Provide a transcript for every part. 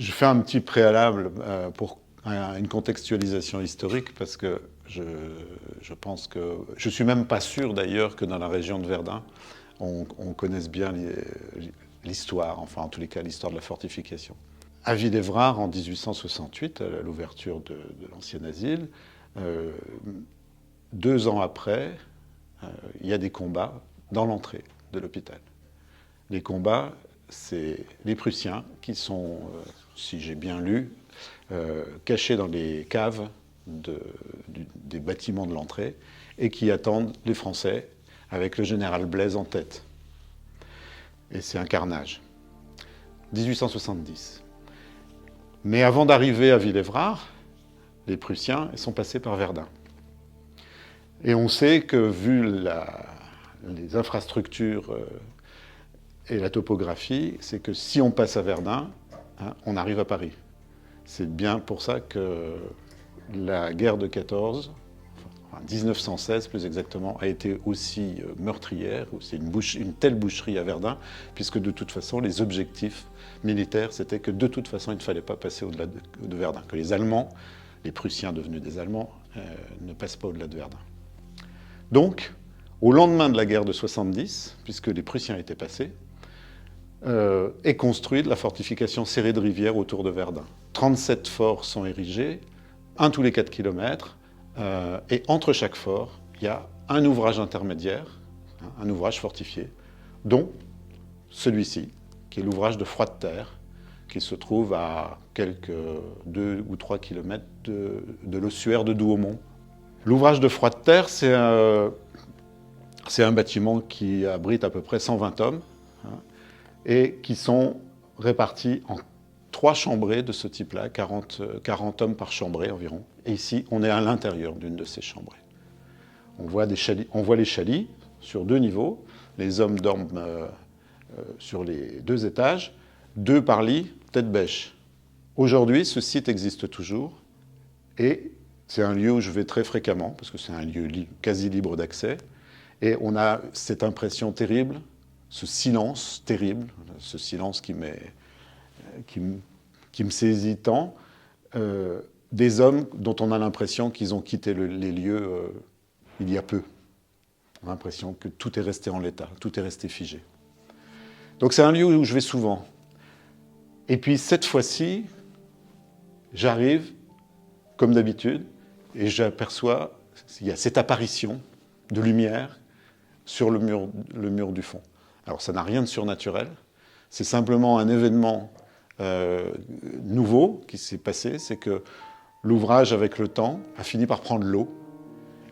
Je fais un petit préalable pour une contextualisation historique parce que je pense que... Je ne suis même pas sûr d'ailleurs que dans la région de Verdun, on connaisse bien l'histoire, enfin en tous les cas l'histoire de la fortification. À Villévrard, en 1868, à l'ouverture de l'ancien asile, 2 ans après, il y a des combats dans l'entrée de l'hôpital. Les combats, c'est les Prussiens qui sont, si j'ai bien lu, cachés dans les caves des bâtiments de l'entrée et qui attendent les Français avec le général Blaise en tête. Et c'est un carnage. 1870. Mais avant d'arriver à Villévrard, les Prussiens sont passés par Verdun. Et on sait que, vu les infrastructures et la topographie, c'est que si on passe à Verdun, on arrive à Paris. C'est bien pour ça que la guerre de 14, enfin 1916 plus exactement, a été aussi meurtrière. C'est une telle boucherie à Verdun, puisque de toute façon, les objectifs militaires, c'était que de toute façon, il ne fallait pas passer au-delà de Verdun. Que les Allemands, les Prussiens devenus des Allemands, ne passent pas au-delà de Verdun. Donc, au lendemain de la guerre de 70, puisque les Prussiens étaient passés, est construite la fortification serrée de rivière autour de Verdun. 37 forts sont érigés, un tous les 4 kilomètres, et entre chaque fort, il y a un ouvrage intermédiaire, un ouvrage fortifié, dont celui-ci, qui est l'ouvrage de Froid-de-Terre, qui se trouve à quelques 2 ou 3 kilomètres de l'ossuaire de Douaumont. L'ouvrage de Froid-de-Terre, c'est un bâtiment qui abrite à peu près 120 hommes, et qui sont répartis en 3 chambrées de ce type-là, 40 hommes par chambrée environ. Et ici, on est à l'intérieur d'une de ces chambrées. On voit les chalits sur 2 niveaux. Les hommes dorment sur les 2 étages, 2 par lit, tête bêche. Aujourd'hui, ce site existe toujours et c'est un lieu où je vais très fréquemment parce que c'est un lieu quasi libre d'accès. Et on a cette impression terrible, ce silence terrible, ce silence qui me saisit tant, des hommes dont on a l'impression qu'ils ont quitté les lieux il y a peu. On a l'impression que tout est resté en l'état, tout est resté figé. Donc c'est un lieu où je vais souvent. Et puis cette fois-ci, j'arrive, comme d'habitude, et j'aperçois, il y a cette apparition de lumière sur le mur du fond. Alors ça n'a rien de surnaturel, c'est simplement un événement nouveau qui s'est passé, c'est que l'ouvrage, avec le temps, a fini par prendre l'eau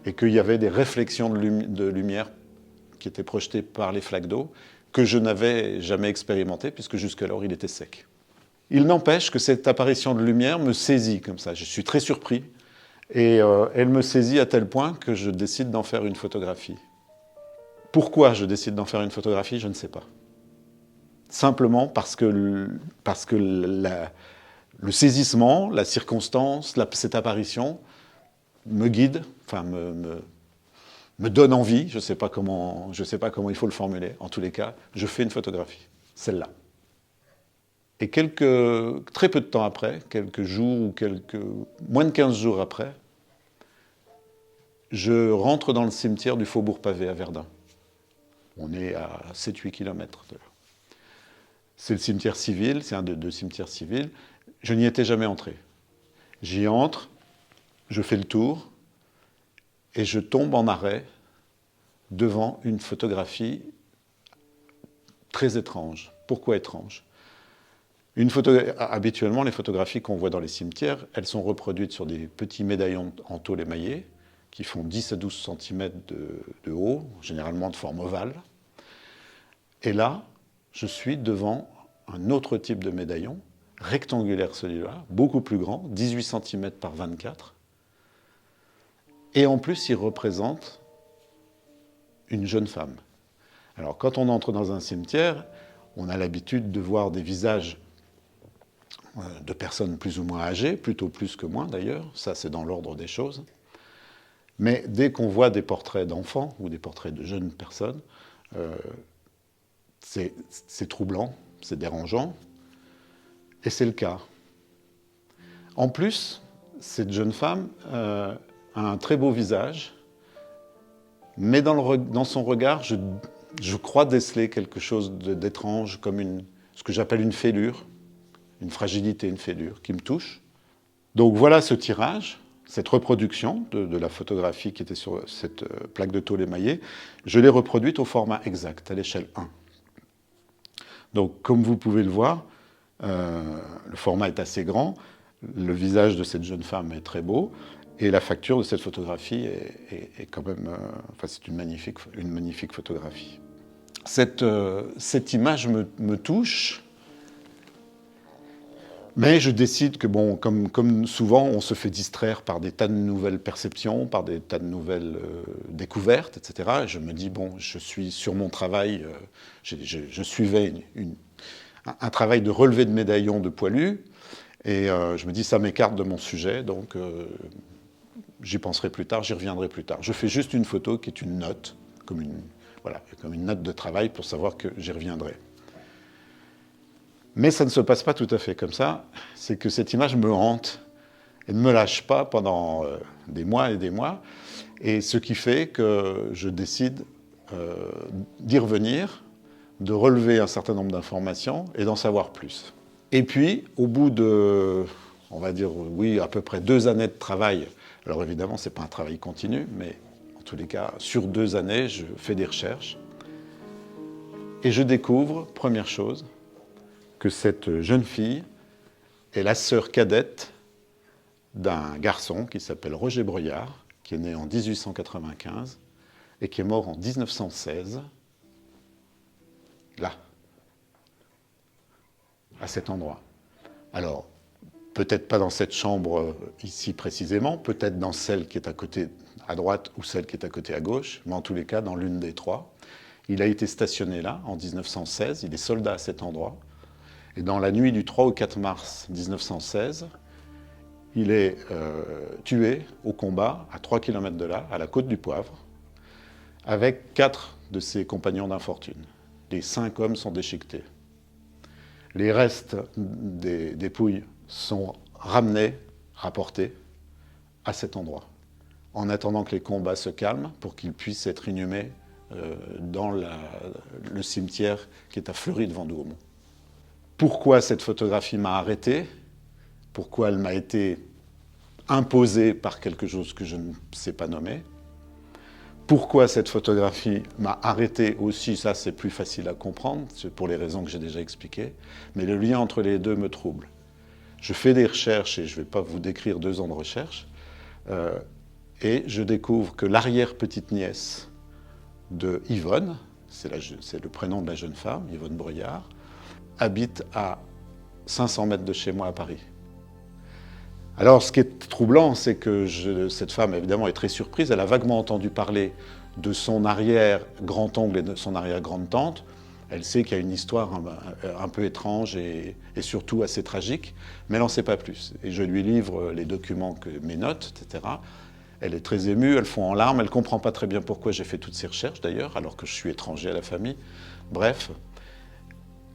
et qu'il y avait des réflexions de lumière qui étaient projetées par les flaques d'eau que je n'avais jamais expérimenté puisque jusqu'alors il était sec. Il n'empêche que cette apparition de lumière me saisit comme ça, je suis très surpris et elle me saisit à tel point que je décide d'en faire une photographie. Pourquoi je décide d'en faire une photographie, je ne sais pas. Simplement parce que le saisissement, la circonstance, cette apparition me guide, enfin me donne envie, je ne sais pas comment il faut le formuler. En tous les cas, je fais une photographie, celle-là. Et très peu de temps après, quelques jours ou moins de 15 jours après, je rentre dans le cimetière du Faubourg-Pavé à Verdun. On est à 7-8 kilomètres de là. C'est le cimetière civil, c'est un des 2 cimetières civils. Je n'y étais jamais entré. J'y entre, je fais le tour, et je tombe en arrêt devant une photographie très étrange. Pourquoi étrange ? Habituellement, les photographies qu'on voit dans les cimetières, elles sont reproduites sur des petits médaillons en tôle émaillée, qui font 10 à 12 cm de haut, généralement de forme ovale. Et là, je suis devant un autre type de médaillon, rectangulaire celui-là, beaucoup plus grand, 18 cm par 24. Et en plus, il représente une jeune femme. Alors, quand on entre dans un cimetière, on a l'habitude de voir des visages de personnes plus ou moins âgées, plutôt plus que moins d'ailleurs, ça c'est dans l'ordre des choses. Mais dès qu'on voit des portraits d'enfants ou des portraits de jeunes personnes, c'est troublant, c'est dérangeant, et c'est le cas. En plus, cette jeune femme a un très beau visage, mais dans son regard, je crois déceler quelque chose d'étrange, comme ce que j'appelle une fêlure, une fragilité, une fêlure, qui me touche. Donc voilà ce tirage, cette reproduction de la photographie qui était sur cette plaque de tôle émaillée. Je l'ai reproduite au format exact, à l'échelle 1. Donc comme vous pouvez le voir, le format est assez grand, le visage de cette jeune femme est très beau, et la facture de cette photographie est quand même... enfin, c'est une magnifique photographie. Cette image me touche, mais je décide que, bon, comme souvent, on se fait distraire par des tas de nouvelles perceptions, par des tas de nouvelles découvertes, etc. Et je me dis, bon, je suis sur mon travail, je suivais un travail de relevé de médaillons de poilu, et je me dis, ça m'écarte de mon sujet, donc j'y penserai plus tard, j'y reviendrai plus tard. Je fais juste une photo qui est une note, comme une note de travail pour savoir que j'y reviendrai. Mais ça ne se passe pas tout à fait comme ça, c'est que cette image me hante et ne me lâche pas pendant des mois et des mois, et ce qui fait que je décide d'y revenir, de relever un certain nombre d'informations et d'en savoir plus. Et puis, au bout de, on va dire, oui, à peu près 2 années de travail, alors évidemment, ce n'est pas un travail continu, mais en tous les cas, sur 2 années, je fais des recherches, et je découvre, première chose, que cette jeune fille est la sœur cadette d'un garçon qui s'appelle Roger Breuillard, qui est né en 1895 et qui est mort en 1916, là, à cet endroit. Alors, peut-être pas dans cette chambre ici précisément, peut-être dans celle qui est à côté à droite ou celle qui est à côté à gauche, mais en tous les cas dans l'une des trois. Il a été stationné là en 1916, il est soldat à cet endroit. Et dans la nuit du 3 au 4 mars 1916, il est tué au combat à 3 km de là, à la côte du Poivre, avec 4 de ses compagnons d'infortune. Les 5 hommes sont déchiquetés. Les restes des dépouilles sont ramenés, rapportés à cet endroit, en attendant que les combats se calment pour qu'ils puissent être inhumés dans le cimetière qui est à Fleury-de-Vendôme. Pourquoi cette photographie m'a arrêté? Pourquoi elle m'a été imposée par quelque chose que je ne sais pas nommer? Pourquoi cette photographie m'a arrêté aussi? Ça, c'est plus facile à comprendre, c'est pour les raisons que j'ai déjà expliquées. Mais le lien entre les deux me trouble. Je fais des recherches, et je ne vais pas vous décrire 2 ans de recherche, et je découvre que l'arrière-petite-nièce de Yvonne, c'est le prénom de la jeune femme, Yvonne Breuillard, habite à 500 mètres de chez moi à Paris. Alors, ce qui est troublant, c'est que cette femme, évidemment, est très surprise. Elle a vaguement entendu parler de son arrière-grand-oncle et de son arrière-grande-tante. Elle sait qu'il y a une histoire un peu étrange et surtout assez tragique, mais elle n'en sait pas plus. Et je lui livre les documents, mes notes, etc. Elle est très émue, elle fond en larmes, elle ne comprend pas très bien pourquoi j'ai fait toutes ces recherches, d'ailleurs, alors que je suis étranger à la famille. Bref.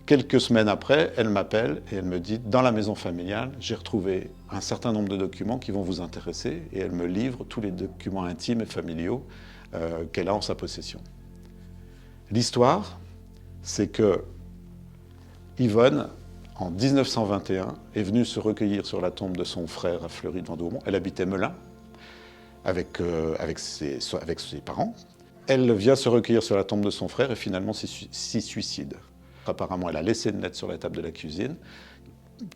Quelques semaines après, elle m'appelle et elle me dit « Dans la maison familiale, j'ai retrouvé un certain nombre de documents qui vont vous intéresser » et elle me livre tous les documents intimes et familiaux qu'elle a en sa possession. L'histoire, c'est que Yvonne, en 1921, est venue se recueillir sur la tombe de son frère à Fleury-de-Vendôme. Elle habitait Melun avec ses parents. Elle vient se recueillir sur la tombe de son frère et finalement s'y suicide. Apparemment, elle a laissé une lettre sur la table de la cuisine,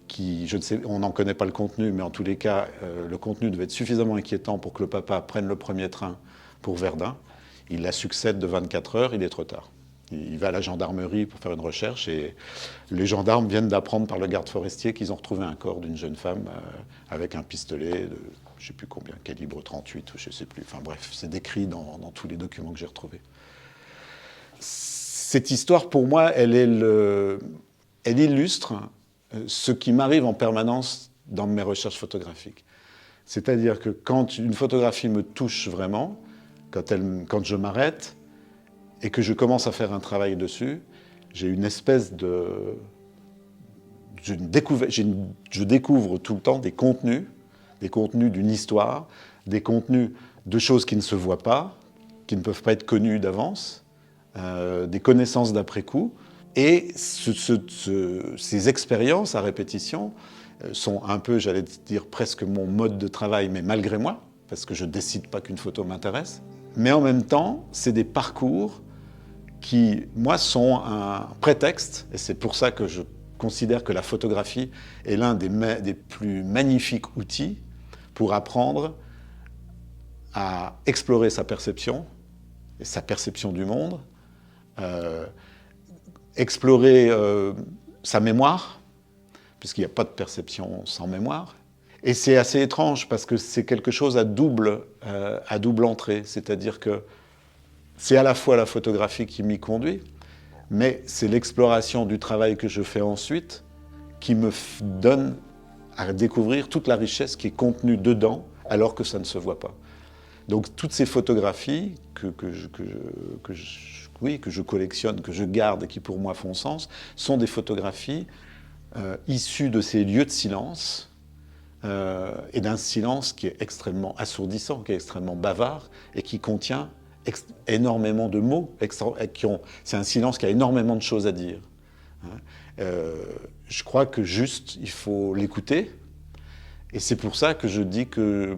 qui, je ne sais, on n'en connaît pas le contenu, mais en tous les cas, le contenu devait être suffisamment inquiétant pour que le papa prenne le premier train pour Verdun. Il la succède de 24 heures, il est trop tard. Il va à la gendarmerie pour faire une recherche et les gendarmes viennent d'apprendre par le garde forestier qu'ils ont retrouvé un corps d'une jeune femme avec un pistolet de, je ne sais plus combien, calibre 38 ou je ne sais plus. Enfin bref, c'est décrit dans tous les documents que j'ai retrouvés. Cette histoire, pour moi, elle illustre ce qui m'arrive en permanence dans mes recherches photographiques. C'est-à-dire que quand une photographie me touche vraiment, quand je m'arrête et que je commence à faire un travail dessus, j'ai une espèce de je découvre tout le temps des contenus d'une histoire, des contenus de choses qui ne se voient pas, qui ne peuvent pas être connues d'avance, des connaissances d'après-coup. Et ces expériences à répétition sont un peu, j'allais dire, presque mon mode de travail, mais malgré moi, parce que je ne décide pas qu'une photo m'intéresse. Mais en même temps, c'est des parcours qui, moi, sont un prétexte, et c'est pour ça que je considère que la photographie est l'un des plus magnifiques outils pour apprendre à explorer sa perception, et sa perception du monde, explorer sa mémoire, puisqu'il n'y a pas de perception sans mémoire. Et c'est assez étrange, parce que c'est quelque chose à double entrée, c'est-à-dire que c'est à la fois la photographie qui m'y conduit, mais c'est l'exploration du travail que je fais ensuite qui me donne à découvrir toute la richesse qui est contenue dedans, alors que ça ne se voit pas. Donc toutes ces photographies que je collectionne, que je garde et qui pour moi font sens, sont des photographies issues de ces lieux de silence, et d'un silence qui est extrêmement assourdissant, qui est extrêmement bavard et qui contient énormément de mots. C'est un silence qui a énormément de choses à dire. Je crois que juste, il faut l'écouter. Et c'est pour ça que je dis que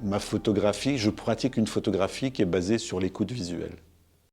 ma photographie, je pratique une photographie qui est basée sur l'écoute visuelle.